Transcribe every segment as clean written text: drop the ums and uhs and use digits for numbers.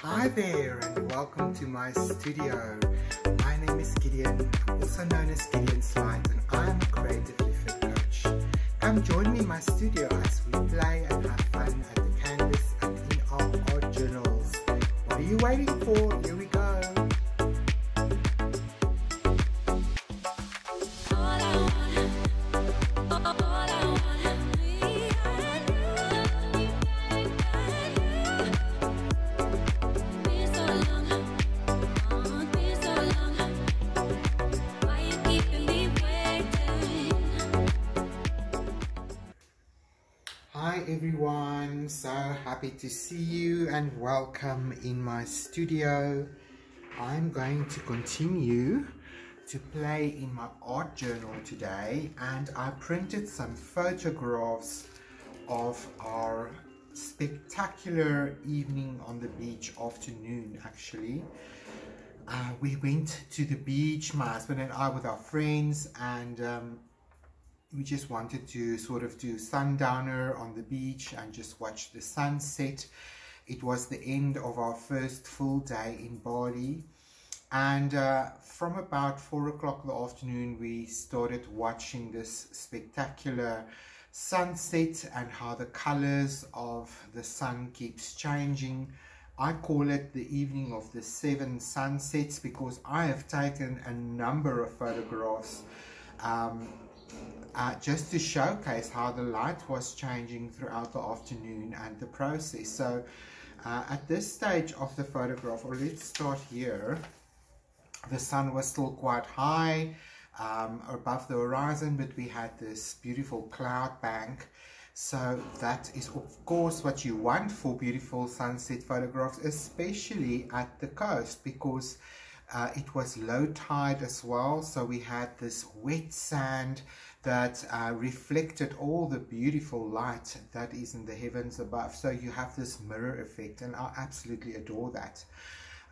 Hi there and welcome to my studio. My name is Gideon, also known as Gideonslight, and I am a creatively fit coach. Come join me in my studio as we play and have fun at the canvas and in our art journals. What are you waiting for? Here we go. Hi everyone, so happy to see you and welcome in my studio. I'm going to continue to play in my art journal today, and I printed some photographs of our spectacular evening on the beach, afternoon actually. We went to the beach, my husband and I, with our friends, and we just wanted to sort of do sundowner on the beach and just watch the sunset. It was the end of our first full day in Bali, and from about 4 o'clock in the afternoon we started watching this spectacular sunset and how the colors of the sun keeps changing. I call it the evening of the 7 sunsets because I have taken a number of photographs just to showcase how the light was changing throughout the afternoon and the process. So at this stage of the photograph, or let's start here, the sun was still quite high above the horizon, but we had this beautiful cloud bank. So that is of course what you want for beautiful sunset photographs, especially at the coast, because it was low tide as well, so we had this wet sand that reflected all the beautiful light that is in the heavens above. So you have this mirror effect, and I absolutely adore that.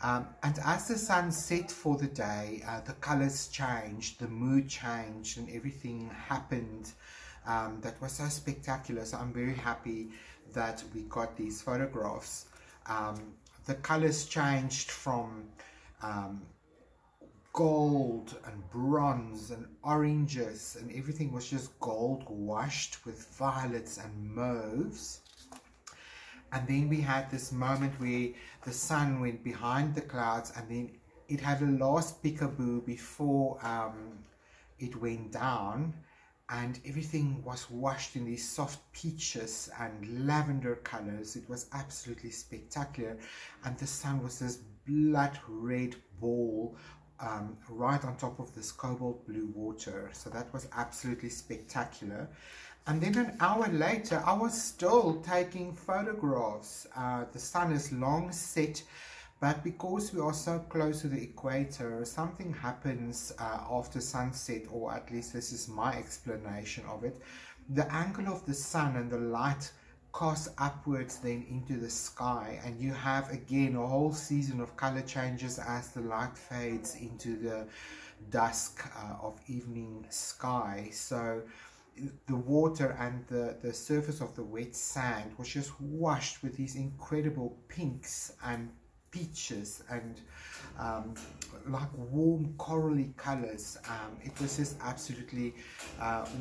And as the sun set for the day, the colors changed, the mood changed, and everything happened that was so spectacular. So I'm very happy that we got these photographs. The colors changed from gold and bronze and oranges, and everything was just gold washed with violets and mauves. And then we had this moment where the sun went behind the clouds, and then it had a last peekaboo before it went down, and everything was washed in these soft peaches and lavender colors. It was absolutely spectacular, and the sun was this blood red ball right on top of this cobalt blue water. So that was absolutely spectacular. And then an hour later I was still taking photographs. The sun is long set, but because we are so close to the equator, something happens after sunset, or at least this is my explanation of it. The angle of the sun and the light casts upwards then into the sky, and you have again a whole season of color changes as the light fades into the dusk of evening sky. So the water and the surface of the wet sand was just washed with these incredible pinks and peaches and like warm corally colors. It was just absolutely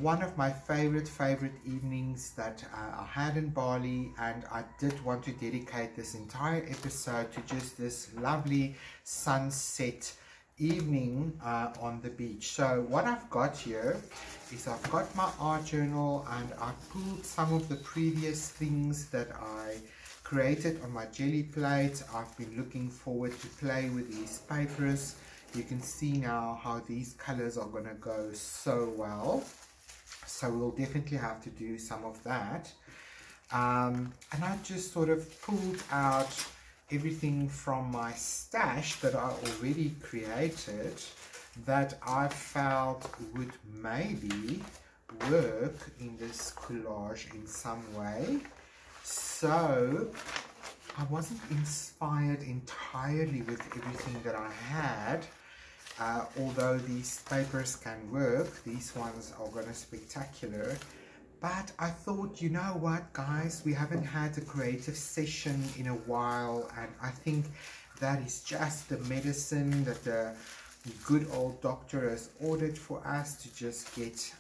one of my favorite evenings that I had in Bali, and I did want to dedicate this entire episode to just this lovely sunset evening on the beach. So what I've got here is I've got my art journal, and I pulled some of the previous things that I created on my Gelli plate. I've been looking forward to play with these papers. You can see now how these colors are going to go so well. So we'll definitely have to do some of that. And I just sort of pulled out everything from my stash that I already created that I felt would maybe work in this collage in some way. So I wasn't inspired entirely with everything that I had, although these papers can work. These ones are going to be spectacular. But I thought, you know what, guys, we haven't had a creative session in a while, and I think that is just the medicine that the good old doctor has ordered for us to just get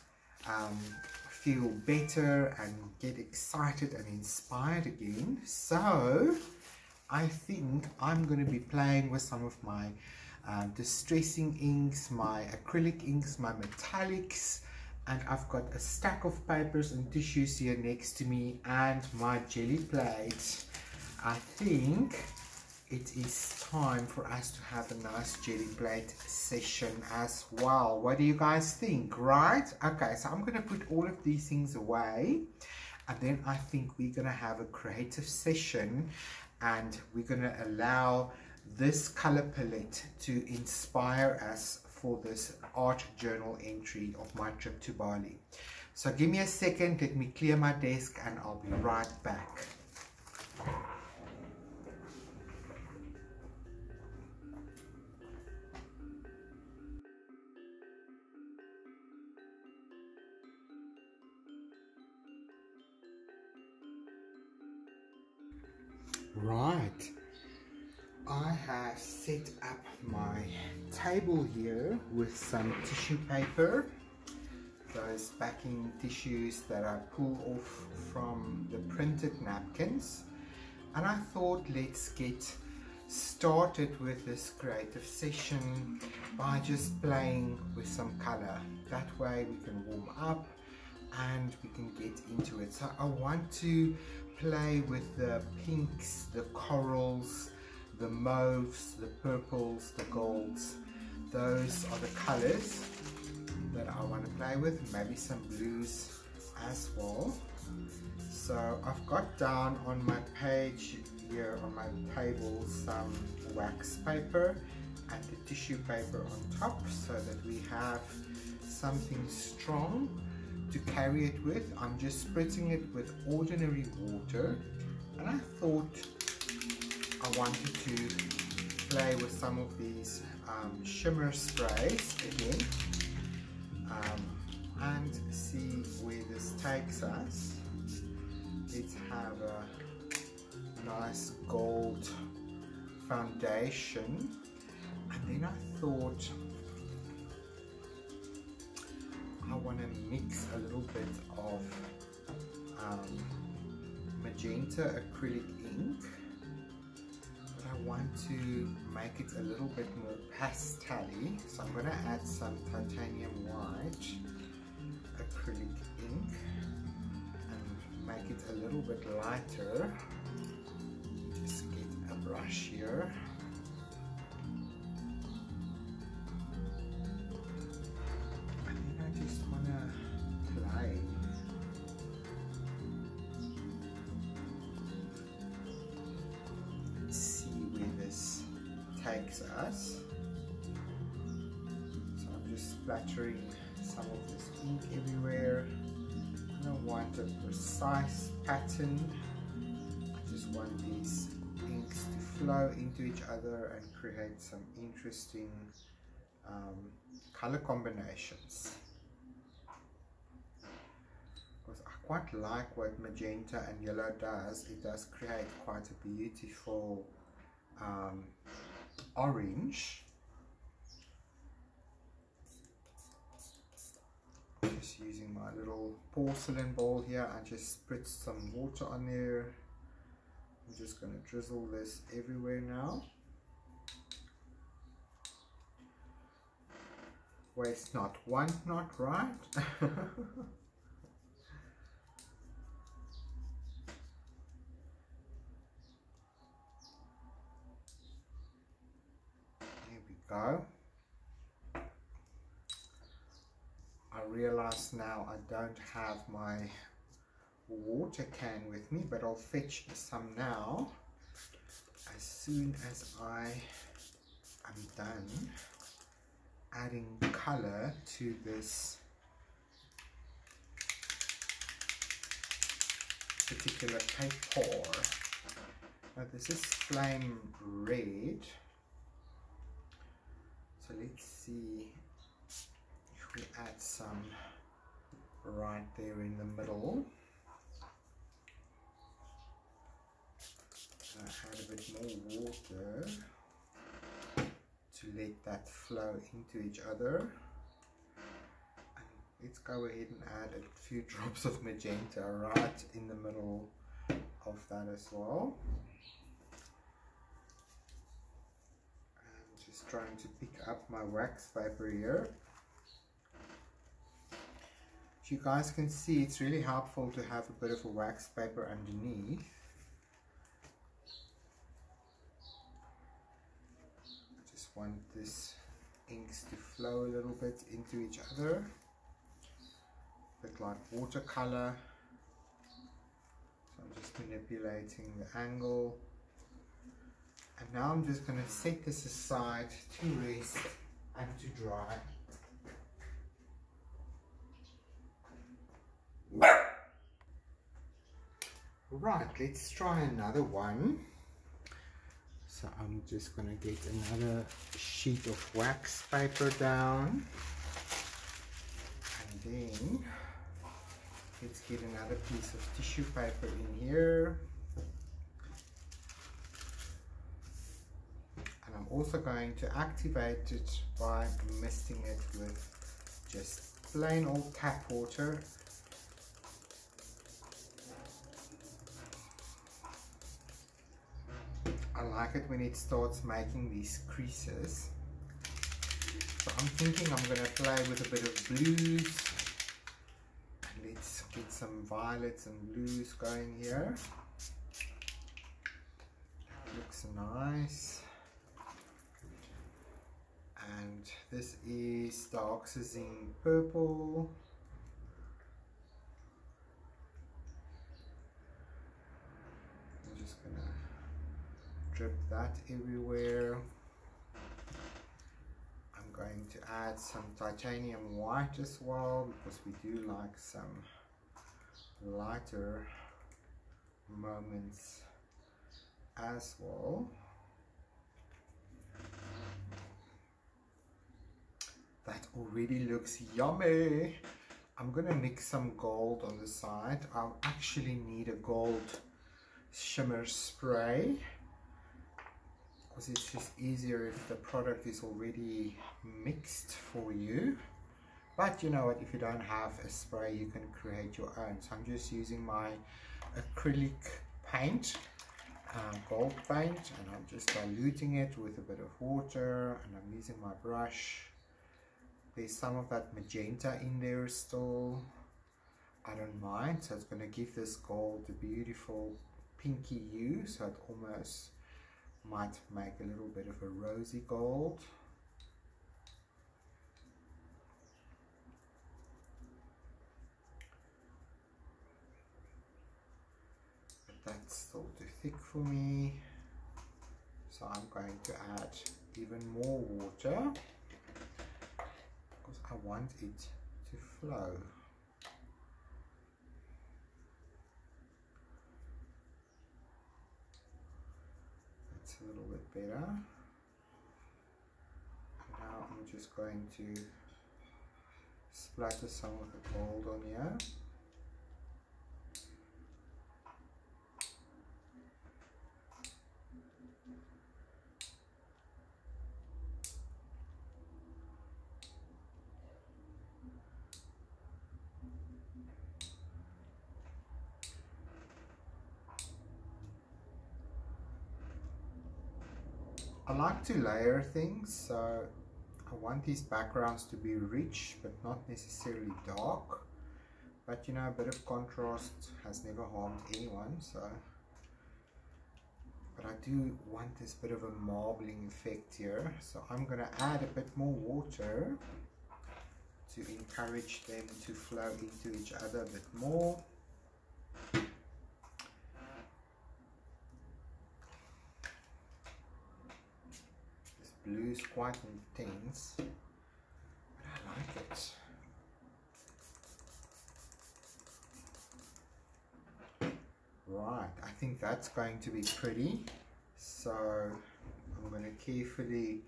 feel better and get excited and inspired again. So I think I'm going to be playing with some of my distressing inks, my acrylic inks, my metallics, and I've got a stack of papers and tissues here next to me and my jelly plate. I think it is time for us to have a nice jelly plate session as well. What do you guys think, right? Okay, so I'm going to put all of these things away, and then I think we're going to have a creative session, and we're going to allow this color palette to inspire us for this art journal entry of my trip to Bali. So give me a second, let me clear my desk, and I'll be right back. Right, I have set up my table here with some tissue paper, those backing tissues that I pull off from the printed napkins, and I thought let's get started with this creative session by just playing with some color. That way we can warm up and we can get into it. So I want to play with the pinks, the corals, the mauves, the purples, the golds. Those are the colors that I want to play with, maybe some blues as well. So I've got down on my page here on my table some wax paper and the tissue paper on top, so that we have something strong to carry it with. I'm just spritzing it with ordinary water, and I thought I wanted to play with some of these shimmer sprays again, and see where this takes us. Let's have a nice gold foundation, and then I thought I want to mix a little bit of magenta acrylic ink, but I want to make it a little bit more pastel-y, so I'm going to add some titanium white acrylic ink and make it a little bit lighter. Just get a brush here. Just want to play. Let's see where this takes us. So I'm just splattering some of this ink everywhere. I don't want a precise pattern. I just want these inks to flow into each other and create some interesting color combinations. I quite like what magenta and yellow does. It does create quite a beautiful orange. Just using my little porcelain bowl here, I just spritz some water on there. I'm just going to drizzle this everywhere now. Waste not, want not, right? Go. I realize now I don't have my water can with me, but I'll fetch some now as soon as I am done adding color to this particular paper. Now this is flame red. So let's see if we add some right there in the middle. I add a bit more water to let that flow into each other. And let's go ahead and add a few drops of magenta right in the middle of that as well. And just trying to pick up my wax paper here. As you guys can see, it's really helpful to have a bit of a wax paper underneath. Want this inks to flow a little bit into each other, a bit like watercolor. So I'm just manipulating the angle, and now I'm just going to set this aside to rest and to dry. Right, let's try another one. So I'm just going to get another sheet of wax paper down, and then let's get another piece of tissue paper in here, and I'm also going to activate it by misting it with just plain old tap water. I like it when it starts making these creases. So I'm thinking I'm going to play with a bit of blues. And let's get some violets and blues going here. That looks nice. And this is dioxazine purple. I'm just going to drip that everywhere. I'm going to add some titanium white as well, because we do like some lighter moments as well. That already looks yummy. I'm gonna mix some gold on the side. I'll actually need a gold shimmer spray, because it's just easier if the product is already mixed for you. But you know what, if you don't have a spray, you can create your own. So I'm just using my acrylic paint, gold paint, and I'm just diluting it with a bit of water, and I'm using my brush. There's some of that magenta in there still. I don't mind, so it's going to give this gold a beautiful pinky hue, so it almost might make a little bit of a rosy gold. But that's still too thick for me, so I'm going to add even more water, because I want it to flow. A little bit better. Now I'm just going to splatter some of the gold on here. I like to layer things, so I want these backgrounds to be rich but not necessarily dark. But you know, a bit of contrast has never harmed anyone, so. But I do want this bit of a marbling effect here, so I'm going to add a bit more water to encourage them to flow into each other a bit more. Blue is quite intense, but I like it. Right, I think that's going to be pretty. So I'm going to carefully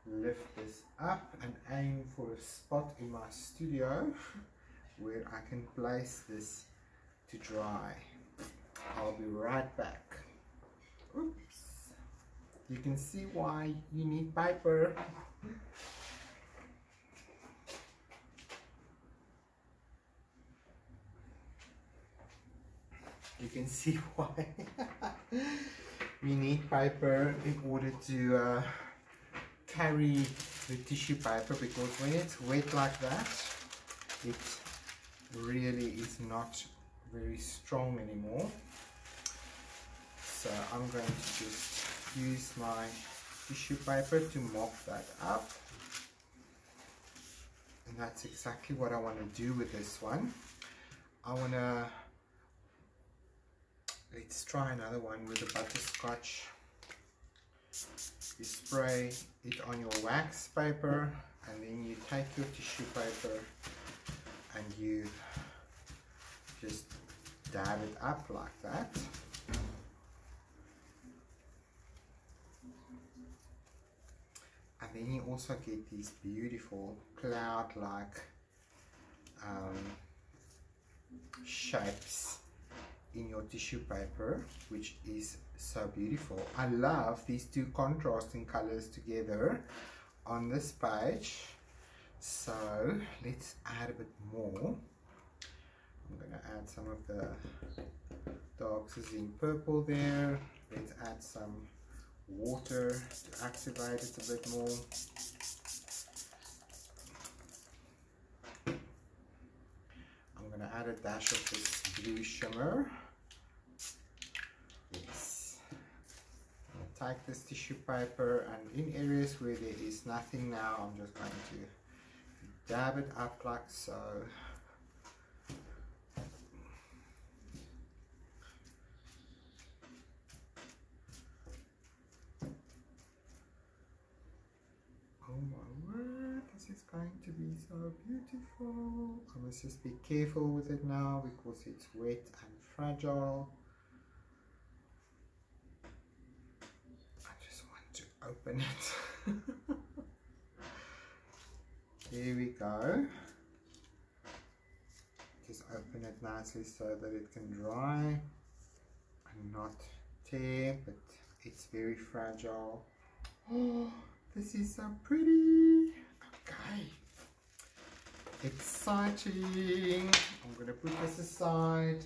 lift this up and aim for a spot in my studio where I can place this to dry. I'll be right back. Oops. You can see why you need paper. You can see why we need paper in order to carry the tissue paper, because when it's wet like that, it really is not very strong anymore. So I'm going to just use my tissue paper to mop that up, and that's exactly what I want to do with this one. Let's try another one with the butterscotch. You spray it on your wax paper, and then you take your tissue paper and you just dab it up like that. And then you also get these beautiful cloud-like shapes in your tissue paper, which is so beautiful. I love these two contrasting colors together on this page. So let's add a bit more. I'm going to add some of the dark sizzling purple there. Let's add some water to activate it a bit more. I'm going to add a dash of this blue shimmer. Yes. I'm going to take this tissue paper, and in areas where there is nothing now, I'm just going to dab it up like so. Oh my word, this is going to be so beautiful. I must just be careful with it now because it's wet and fragile. I just want to open it. There we go. Just open it nicely so that it can dry and not tear, but it's very fragile. Oh, this is so pretty. Okay, exciting. I'm going to put this aside.